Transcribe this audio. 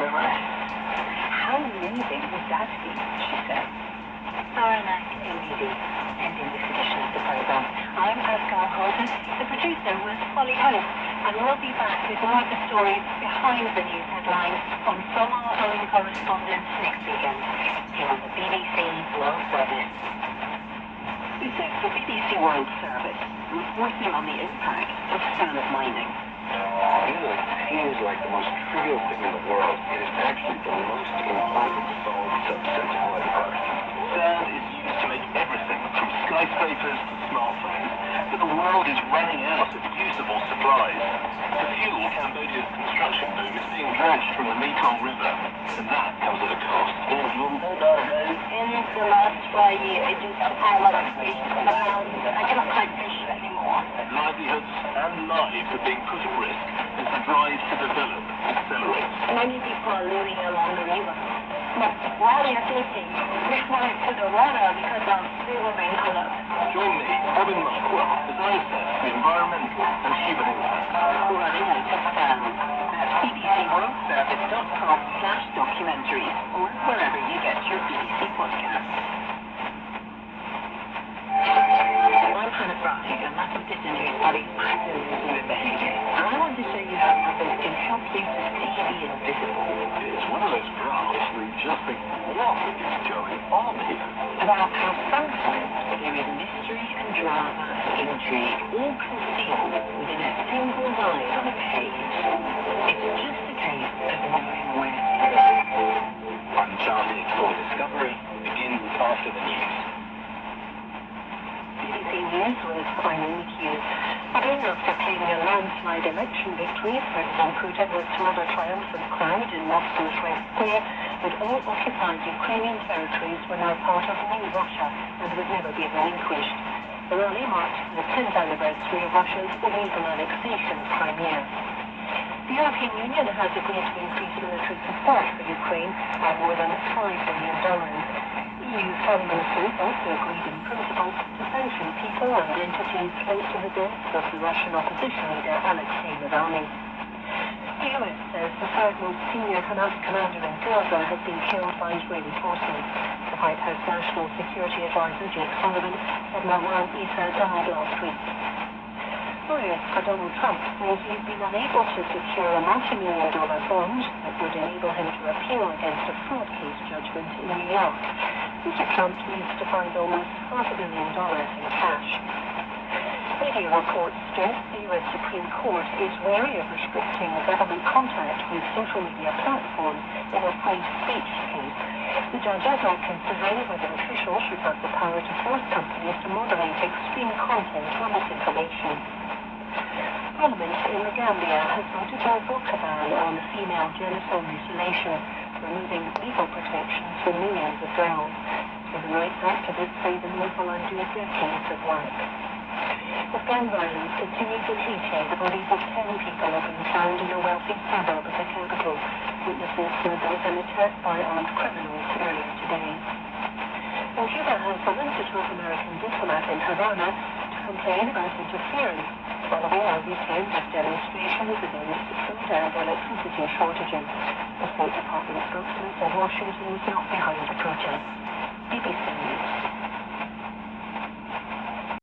How amazing would that be, she said. Our night LED, and in this edition of the program, I'm Pascal Holden. The producer was Holly Hollis, and we'll be back with more of the stories behind the news headlines from our own correspondents next weekend, here on the BBC World Service. This is the BBC World Service, reporting on the impact of sand mining. Even though it seems like the most trivial thing in the world, it is actually the most important solid substance on Earth. Sand is used to make everything from skyscrapers to smartphones, but the world is running out of usable supplies. To fuel Cambodia's construction boom, it's being dredged from the Mekong River, and that comes at a cost. In the last 5 years, I just had a lot of fish around. I cannot find fish anymore. Livelihoods and lives are being put at risk as the drive to develop accelerates. Many people are living along the river. But while we are thinking, we went to the water because of river maintenance. Join me, Robin Markwell, as I assess the environmental and human impact. Running out of sand at bbcworldservice.com/documentaries or wherever you get your BBC podcasts. I'm Hannah Fry, and that's a Disney News study active human behavior. And I want to show you how numbers can help you to see the invisible. It's one of those graphs where you just think, what is going on here? About how sometimes there is mystery and drama, intrigue, all concealed within a single line on a page. It's just a case of knowing where to look. Uncharted Explore Discovery begins after the news. BBC News with Eileen Hughes. Again, after claiming a landslide election victory, President Putin was told a triumphant crowd in Moscow's Red Square that all occupied Ukrainian territories were now part of new Russia and would never be relinquished. The rally marked the 10th anniversary of Russia's illegal annexation of Crimea. The European Union has agreed to increase military support for Ukraine by more than $5 billion. EU foreign ministers also agreed in principle to sanction people and entities linked to the deaths of the Russian opposition leader Alexei Navalny. The US says the third most senior Hamas commander in Gaza has been killed by Israeli forces. The White House National Security Advisor Jake Sullivan said Marwan Issa died last week. Lawyers for Donald Trump say he's been unable to secure a multi-million-dollar bond that would enable him to appeal against a fraud case judgment in New York. Mr. Trump needs to find almost $500 million in cash. Media reports suggest the U.S. Supreme Court is wary of restricting government contact with social media platforms in a free speech case. The judge is not considering whether officials should have the power to force companies to moderate extreme content or misinformation. Parliament in the Gambia has voted to revoke a ban on female genital mutilation, removing legal protections for millions of girls. Human rights activists say the move will undo decades of work. As gang violence continues in Haiti, the bodies of 10 people have been found in a wealthy suburb of the capital. Witnesses said there was an attack by armed criminals earlier today. And Cuba has summoned a 12-American diplomat in Havana to complain about interference following a weekend of demonstrations against food and electricity shortages. The State Department spokesman said Washington was not behind the protest. BBC News.